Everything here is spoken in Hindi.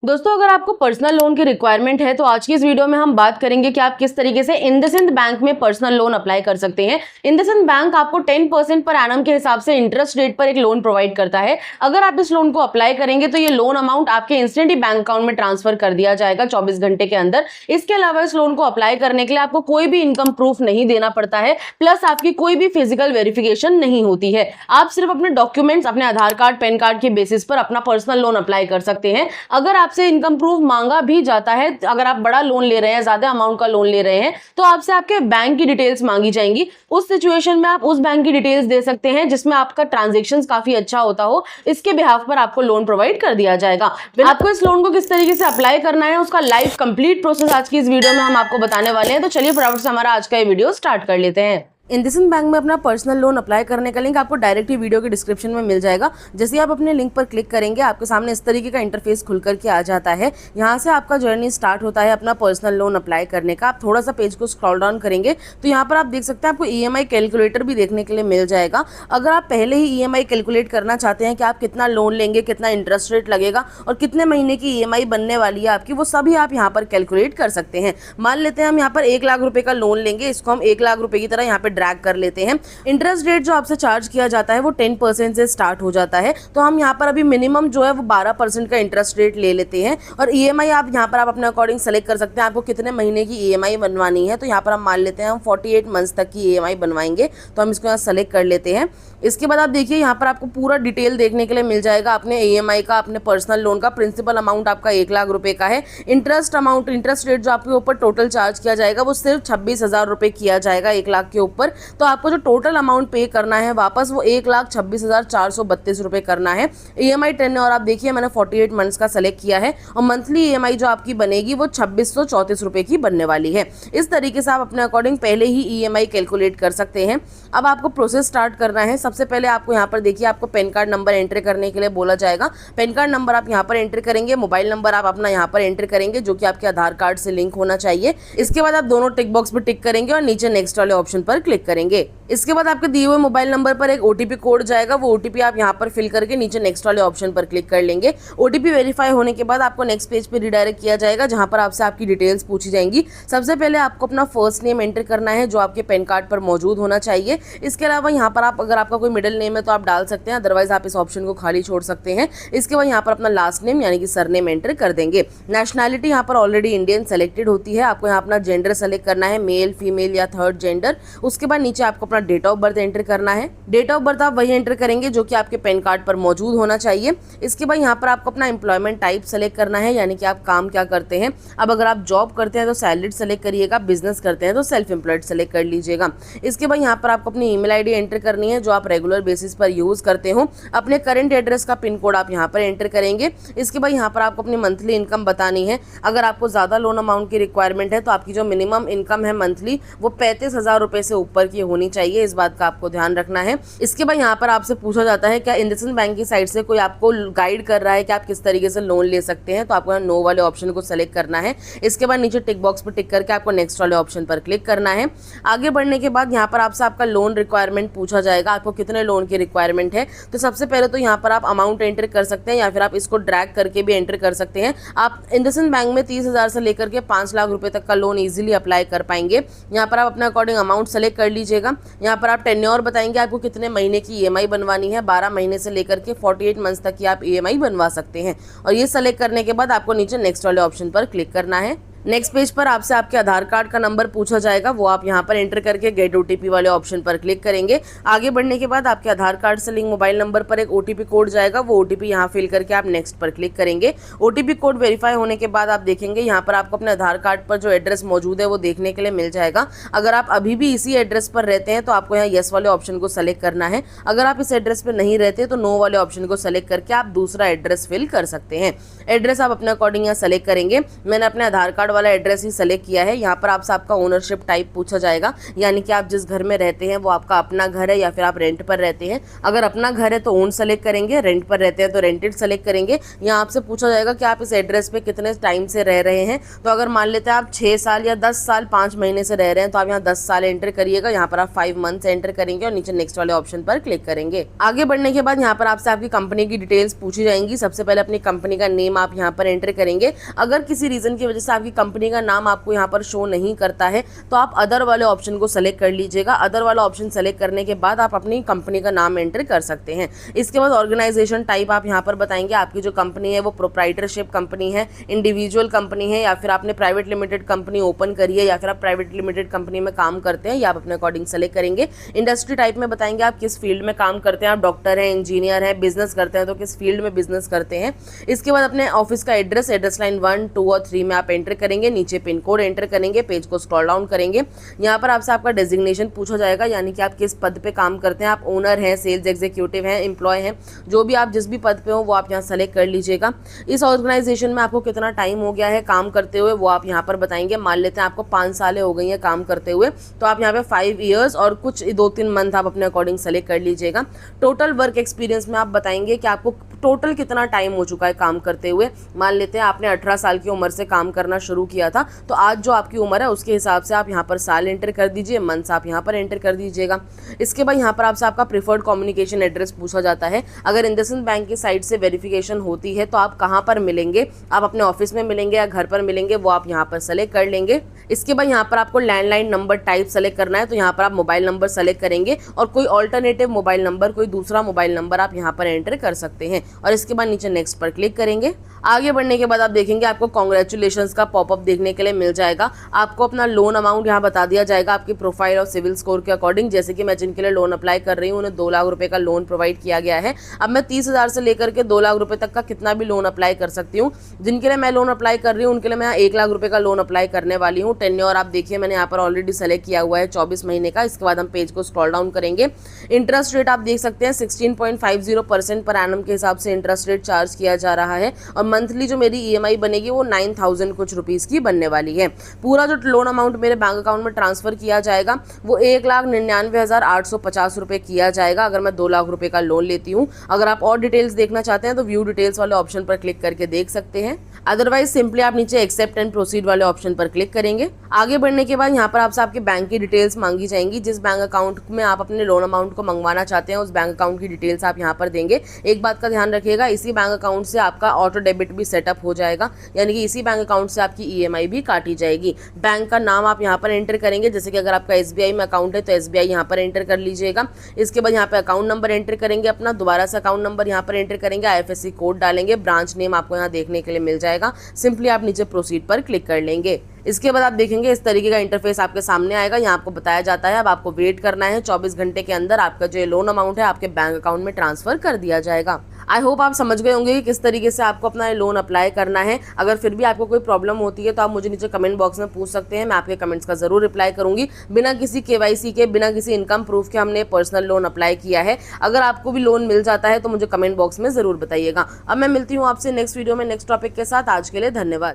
दोस्तों, अगर आपको पर्सनल लोन की रिक्वायरमेंट है तो आज की इस वीडियो में हम बात करेंगे कि आप किस तरीके से इंडसइंड बैंक में पर्सनल लोन अप्लाई कर सकते हैं। इंडसइंड बैंक आपको 10% पर एनम के हिसाब से इंटरेस्ट रेट पर एक लोन प्रोवाइड करता है। अगर आप इस लोन को अप्लाई करेंगे तो ये लोन अमाउंट आपके इंस्टेंट ही बैंक अकाउंट में ट्रांसफर कर दिया जाएगा 24 घंटे के अंदर। इसके अलावा इस लोन को अप्लाई करने के लिए आपको कोई भी इनकम प्रूफ नहीं देना पड़ता है, प्लस आपकी कोई भी फिजिकल वेरिफिकेशन नहीं होती है। आप सिर्फ अपने डॉक्यूमेंट्स, अपने आधार कार्ड, पैन कार्ड के बेसिस पर अपना पर्सनल लोन अप्लाई कर सकते हैं। अगर आपसे इनकम प्रूफ मांगा भी जाता है, अगर आप बड़ा लोन ले रहे हैं, ज्यादा अमाउंट का लोन ले रहे हैं, तो आपसे आपके बैंक की डिटेल्स मांगी जाएंगी। उस सिचुएशन में आप उस बैंक की डिटेल्स दे सकते हैं जिसमें आपका ट्रांजैक्शंस काफी अच्छा होता हो। इसके बिहाफ पर आपको लोन प्रोवाइड कर दिया जाएगा। आपको इस लोन को किस तरीके से अप्लाई करना है, उसका लाइव कंप्लीट प्रोसेस आज की इस वीडियो में हम आपको बताने वाले हैं। तो चलिए फटाफट से हमारा आज का ये वीडियो स्टार्ट कर लेते हैं। इंडसइंड बैंक में अपना पर्सनल लोन अप्लाई करने का लिंक आपको डायरेक्ट ही वीडियो के डिस्क्रिप्शन में मिल जाएगा। जैसे ही आप अपने लिंक पर क्लिक करेंगे, आपके सामने इस तरीके का इंटरफेस खुल करके आ जाता है। यहाँ से आपका जर्नी स्टार्ट होता है अपना पर्सनल लोन अप्लाई करने का। आप थोड़ा सा पेज को स्क्रॉल डाउन करेंगे तो यहाँ पर आप देख सकते हैं आपको EMI कैलकुलेटर भी देखने के लिए मिल जाएगा। अगर आप पहले ही EMI कैलकुलेट करना चाहते हैं कि आप कितना लोन लेंगे, कितना इंटरेस्ट रेट लगेगा और कितने महीने की EMI बनने वाली है आपकी, वो सभी आप यहाँ पर कैलकुलेट कर सकते हैं। मान लेते हैं हम यहाँ पर 1 लाख रुपए का लोन लेंगे, इसको हम 1 लाख रुपए की तरह यहाँ पे ड्रैग कर लेते हैं। इंटरेस्ट रेट जो आपसे चार्ज किया जाता है वो 10% से स्टार्ट हो जाता है। तो हम यहाँ पर अभी मिनिमम जो है वो 12% का इंटरेस्ट रेट ले लेते हैं। और EMI आप यहाँ पर आप अपने अकॉर्डिंग सेलेक्ट कर सकते हैं आपको कितने महीने की EMI बनवानी है। तो यहाँ पर हम मान लेते हैं हम 48 मंथ्स तक की EMI बनवाएंगे, तो हम इसको यहाँ सेलेक्ट कर लेते हैं। इसके बाद आप देखिए यहाँ पर आपको पूरा डिटेल देखने के लिए मिल जाएगा अपने EMI का, अपने पर्सनल लोन का। प्रिंसिपल अमाउंट आपका 1 लाख रुपए का है। इंटरेस्ट अमाउंट, इंटरेस्ट रेट जो आपके ऊपर टोटल चार्ज किया जाएगा वो सिर्फ 26,000 रुपए किया जाएगा 1 लाख के ऊपर। तो आपको जो टोटल अमाउंट पे करना है वापस वो 1,26,432 रुपए करना है। EMI टेन्योर और आप देखिए मैंने 48 मंथ्स का सेलेक्ट किया है और मंथली EMI जो आपकी बनेगी वो 2634 रुपए की बनने वाली है। इस तरीके से आप अपने अकॉर्डिंग पहले ही EMI कैलकुलेट कर सकते हैं। अब आपको प्रोसेस स्टार्ट करना है। सबसे पहले आपको यहाँ पर देखिए आपको पैन कार्ड नंबर एंटर करने के लिए बोला जाएगा। पैन कार्ड नंबर आप यहाँ पर एंटर करेंगे, मोबाइल नंबर आप अपना यहाँ पर एंटर करेंगे जो कि आपके आधार कार्ड से लिंक होना चाहिए। इसके बाद आप दोनों टिक बॉक्स पर टिक करेंगे और नीचे नेक्स्ट वाले ऑप्शन पर क्लिक करेंगे। इसके बाद आपके दिए हुए मोबाइल नंबर पर एक OTP कोड जाएगा, वो OTP आप यहाँ पर फिल करके नीचे नेक्स्ट वाले ऑप्शन पर क्लिक कर लेंगे। OTP वेरीफाई होने के बाद आपको नेक्स्ट पेज पे रिडायरेक्ट किया जाएगा जहाँ पर आपसे आपकी डिटेल्स पूछी जाएंगी। सबसे पहले आपको अपना फर्स्ट नेम एंटर करना है जो आपके पैन कार्ड पर मौजूद होना चाहिए। इसके अलावा यहाँ पर आप अगर आपका कोई मिडिल नेम है तो आप डाल सकते हैं, अदरवाइज आप इस ऑप्शन को खाली छोड़ सकते हैं। इसके बाद यहाँ पर अपना लास्ट नेम यानी कि सरनेम एंटर कर देंगे। नेशनैलिटी यहाँ पर ऑलरेडी इंडियन सेलेक्टेड होती है। आपको यहाँ अपना जेंडर सेलेक्ट करना है, मेल, फीमेल या थर्ड जेंडर। उसके बाद नीचे आपको अपना डेट ऑफ बर्थ एंटर करना है। डेट ऑफ बर्थ आप वही एंटर करेंगे जो कि आपके पैन कार्ड पर मौजूद होना चाहिए। इसके बाद यहाँ पर आपको अपना एम्प्लॉयमेंट टाइप सेलेक्ट करना है, यानी कि आप काम क्या करते हैं। अब अगर आप जॉब करते हैं तो सैलरीड सेलेक्ट करिएगा, बिजनेस करते हैं तो सेल्फ एम्प्लॉयड सेलेक्ट कर लीजिएगा। इसके बाद यहाँ पर आपको अपनी ईमेल ID एंटर करनी है जो आप रेगुलर बेसिस पर यूज करते हो। अपने करंट एड्रेस का पिन कोड आप यहाँ पर एंटर करेंगे। इसके बाद यहाँ पर आपको अपनी मंथली इनकम बतानी है। अगर आपको ज्यादा लोन अमाउंट की रिक्वायरमेंट है तो आपकी जो मिनिमम इनकम है मंथली वो 35,000 रुपए से ऊपर की होनी चाहिए, इस बात का आपको ध्यान रखना है। इसके बाद यहाँ पर आपसे पूछा जाता है क्या इंडसइंड बैंक की साइड से कोई आपको गाइड कर रहा है कि आप किस तरीके से लोन ले सकते हैं, तो आपको यहाँ नो वाले ऑप्शन को सेलेक्ट करना है। इसके बाद नीचे टिक बॉक्स पर टिक करके आपको नेक्स्ट वाले ऑप्शन पर क्लिक करना है। आगे बढ़ने के बाद यहाँ पर आपसे आपका लोन रिक्वायरमेंट पूछा जाएगा, आपको कितने लोन की रिक्वायरमेंट है। तो सबसे पहले तो यहाँ पर आप अमाउंट एंटर कर सकते हैं या फिर आप इसको ड्रैग करके भी एंटर कर सकते हैं। आप इंडसइंड बैंक में 30,000 से लेकर के 5 लाख रुपए तक का लोन इजीली अप्लाई कर पाएंगे। यहाँ पर आप अपने अकॉर्डिंग अमाउंट सेलेक्ट कर लीजिएगा। यहाँ पर आप टेन्योर बताएंगे आपको कितने महीने की EMI बनवानी है। 12 महीने से लेकर के 48 मंथ्स तक की आप EMI बनवा सकते हैं। और ये सेलेक्ट करने के बाद आपको नीचे नेक्स्ट वाले ऑप्शन पर क्लिक करना है। नेक्स्ट पेज पर आपसे आपके आधार कार्ड का नंबर पूछा जाएगा, वो आप यहाँ पर एंटर करके गेट OTP वाले ऑप्शन पर क्लिक करेंगे। आगे बढ़ने के बाद आपके आधार कार्ड से लिंक मोबाइल नंबर पर एक OTP कोड जाएगा, वो OTP यहाँ फिल करके आप नेक्स्ट पर क्लिक करेंगे। OTP कोड वेरीफाई होने के बाद आप देखेंगे यहाँ पर आपको अपने आधार कार्ड पर जो एड्रेस मौजूद है वो देखने के लिए मिल जाएगा। अगर आप अभी भी इसी एड्रेस पर रहते हैं तो आपको यहाँ येस वाले ऑप्शन को सेलेक्ट करना है। अगर आप इस एड्रेस पर नहीं रहते तो नो वाले ऑप्शन को सेलेक्ट करके आप दूसरा एड्रेस फिल कर सकते हैं। एड्रेस आप अपने अकॉर्डिंग यहाँ सेलेक्ट करेंगे। मैंने अपने आधार कार्ड कार्ड वाला एड्रेस ही सेलेक्ट किया है। यहाँ पर आपसे आपका ओनरशिप टाइप पूछा जाएगा, यानी कि आप जिस घर में रहते हैं वो आपका अपना घर है या फिर आप रेंट पर रहते हैं। अगर अपना घर है तो ओन सेलेक्ट करेंगे, रेंट पर रहते हैं तो रेंटेड सेलेक्ट करेंगे। यहाँ आपसे पूछा जाएगा कि आप इस एड्रेस पे कितने टाइम से रह रहे हैं। तो अगर मान लेते हैं आप 6 साल या 10 साल 5 महीने से रह रहे हैं तो आप यहाँ 10 साल एंटर करिएगा। यहाँ पर आप 5 मंथ्स एंटर करेंगे और नीचे नेक्स्ट वाले ऑप्शन पर क्लिक करेंगे। आगे बढ़ने के बाद यहाँ पर आपसे आपकी कंपनी की डिटेल्स पूछी जाएंगी। सबसे पहले अपनी कंपनी का नेम आप यहाँ पर एंटर करेंगे। अगर किसी रीजन की वजह से आपकी कंपनी का नाम आपको यहाँ पर शो नहीं करता है तो आप अदर वाले ऑप्शन को सेलेक्ट कर लीजिएगा। अदर वाला ऑप्शन सेलेक्ट करने के बाद आप अपनी कंपनी का नाम एंटर कर सकते हैं। इसके बाद ऑर्गेनाइजेशन टाइप आप यहाँ पर बताएंगे। आपकी जो कंपनी है वो प्रोप्राइटरशिप कंपनी है, इंडिविजुअल कंपनी है, या फिर आपने प्राइवेट लिमिटेड कंपनी ओपन करी है, या फिर आप प्राइवेट लिमिटेड कंपनी में काम करते हैं, या आप अपने अकॉर्डिंग सेलेक्ट करेंगे। इंडस्ट्री टाइप में बताएंगे आप किस फील्ड में काम करते हैं। आप डॉक्टर हैं, इंजीनियर हैं, बिजनेस करते हैं तो किस फील्ड में बिजनेस करते हैं। इसके बाद अपने ऑफिस का एड्रेस लाइन 1, 2 और 3 में आप एंटर करेंगे। नीचे पिन कोड एंटर करेंगे, पेज को स्क्रॉल डाउन करेंगे। यहाँ पर आपसे आपका डेजिग्नेशन पूछा जाएगा, यानी कि आप किस पद पे काम करते हैं। आप ओनर हैं, सेल्स एग्जीक्यूटिव हैं, एम्प्लॉय हैं, जो भी आप जिस भी पद पे हो वो आप यहाँ सेलेक्ट कर लीजिएगा। इस ऑर्गेनाइजेशन में आपको कितना टाइम हो गया है काम करते हुए वो आप यहाँ पर बताएंगे। मान लेते हैं आपको 5 सालें हो गई हैं काम करते हुए, तो आप यहाँ पे 5 ईयर्स और कुछ 2-3 मंथ आप अपने अकॉर्डिंग सेलेक्ट कर लीजिएगा। टोटल वर्क एक्सपीरियंस में आप बताएंगे कि आपको टोटल कितना टाइम हो चुका है काम करते हुए। मान लेते हैं आपने 18 साल की उम्र से काम करना शुरू किया था, तो आज जो आपकी उम्र है उसके हिसाब से आप यहाँ पर साल एंटर कर दीजिए, मंथ्स आप यहाँ पर एंटर कर दीजिएगा। इसके बाद यहाँ पर आपसे आपका प्रीफर्ड कम्युनिकेशन एड्रेस पूछा जाता है। अगर इंडसइंड बैंक की साइड से वेरिफिकेशन होती है तो आप कहाँ पर मिलेंगे, आप अपने ऑफिस में मिलेंगे या घर पर मिलेंगे, वो आप यहाँ पर सेलेक्ट कर लेंगे। इसके बाद यहाँ पर आपको लैंडलाइन नंबर टाइप सेलेक्ट करना है, तो यहाँ पर आप मोबाइल नंबर सेलेक्ट करेंगे और कोई ऑल्टरनेटिव मोबाइल नंबर, कोई दूसरा मोबाइल नंबर आप यहाँ पर एंटर कर सकते हैं। और इसके बाद नीचे नेक्स्ट पर क्लिक करेंगे। आगे बढ़ने के बाद आप देखेंगे आपको कांग्रेचुलेशंस का पॉपअप देखने के लिए मिल जाएगा। आपको अपना लोन अमाउंट यहाँ बता दिया जाएगा आपकी प्रोफाइल और सिविल स्कोर के अकॉर्डिंग। जैसे कि मैं जिनके लिए लोन अप्लाई कर रही हूँ उन्हें 2 लाख रुपए का लोन प्रोवाइड किया गया है। अब मैं 30,000 से लेकर के 2 लाख रुपए तक का कितना भी लोन अप्लाई कर सकती हूँ। जिनके लिए मैं लोन अप्लाई कर रही हूँ उनके लिए मैं 1 लाख रुपए का लोन अप्लाई करने वाली हूँ। टेन्योर आप देखिए मैंने यहाँ पर ऑलरेडी सेलेक्ट किया हुआ है 24 महीने का। इसके बाद हम पेज को स्क्रॉल डाउन करेंगे। इंटरेस्ट रेट आप देख सकते हैं 16.50% पर एनम के हिसाब से इंटरेस्ट रेट चार्ज किया जा रहा है। और मंथली जो मेरी EMI बनेगी वो 9,000 कुछ रुपीस की बनने वाली है। पूरा जो लोन अमाउंट मेरे बैंक अकाउंट में ट्रांसफर किया जाएगा वो 1,99,850 रुपए किया जाएगा अगर मैं 2 लाख रुपए का लोन लेती हूँ। अगर आप और डिटेल्स देखना चाहते हैं तो व्यू डिटेल्स वाले ऑप्शन पर क्लिक करके देख सकते हैं। अदरवाइज सिंपली आप नीचे एक्सेप्ट एंड प्रोसीड वाले ऑप्शन पर क्लिक करेंगे। आगे बढ़ने के बाद यहाँ पर आपसे आपके बैंक की डिटेल्स मांगी जाएंगी। जिस बैंक अकाउंट में आप अपने लोन अमाउंट को मंगवाना चाहते हैं उस बैंक अकाउंट की डिटेल्स आप यहाँ पर देंगे। एक बात का ध्यान रखिएगा, इसी बैंक अकाउंट से आपका ऑटो डेबिट भी सेटअप हो जाएगा, यानी कि इसी बैंक अकाउंट से आपकी EMI भी काटी जाएगी। बैंक का नाम आप यहाँ पर एंटर करेंगे। जैसे कि अगर आपका SBI में अकाउंट है तो SBI यहाँ पर एंटर कर लीजिएगा। इसके बाद यहाँ पे अकाउंट नंबर एंटर करेंगे अपना, दोबारा से अकाउंट नंबर यहाँ पर एंटर करेंगे, IFSC कोड डालेंगे, ब्रांच नेम आपको यहाँ देखने के लिए मिल जाएगा। सिंपली आप नीचे प्रोसीड पर क्लिक कर लेंगे। इसके बाद आप देखेंगे इस तरीके का इंटरफेस आपके सामने आएगा। यहाँ आपको बताया जाता है अब आपको वेट करना है, 24 घंटे के अंदर आपका जो लोन अमाउंट है आपके बैंक अकाउंट में ट्रांसफर कर दिया जाएगा। आई होप आप समझ गए होंगे कि किस तरीके से आपको अपना लोन अप्लाई करना है। अगर फिर भी आपको कोई प्रॉब्लम होती है तो आप मुझे नीचे कमेंट बॉक्स में पूछ सकते हैं, मैं आपके कमेंट्स का जरूर रिप्लाई करूंगी। बिना किसी KYC के, बिना किसी इनकम प्रूफ के हमने पर्सनल लोन अप्लाई किया है। अगर आपको भी लोन मिल जाता है तो मुझे कमेंट बॉक्स में जरूर बताइएगा। अब मैं मिलती हूँ आपसे नेक्स्ट वीडियो में नेक्स्ट टॉपिक के साथ। आज के लिए धन्यवाद।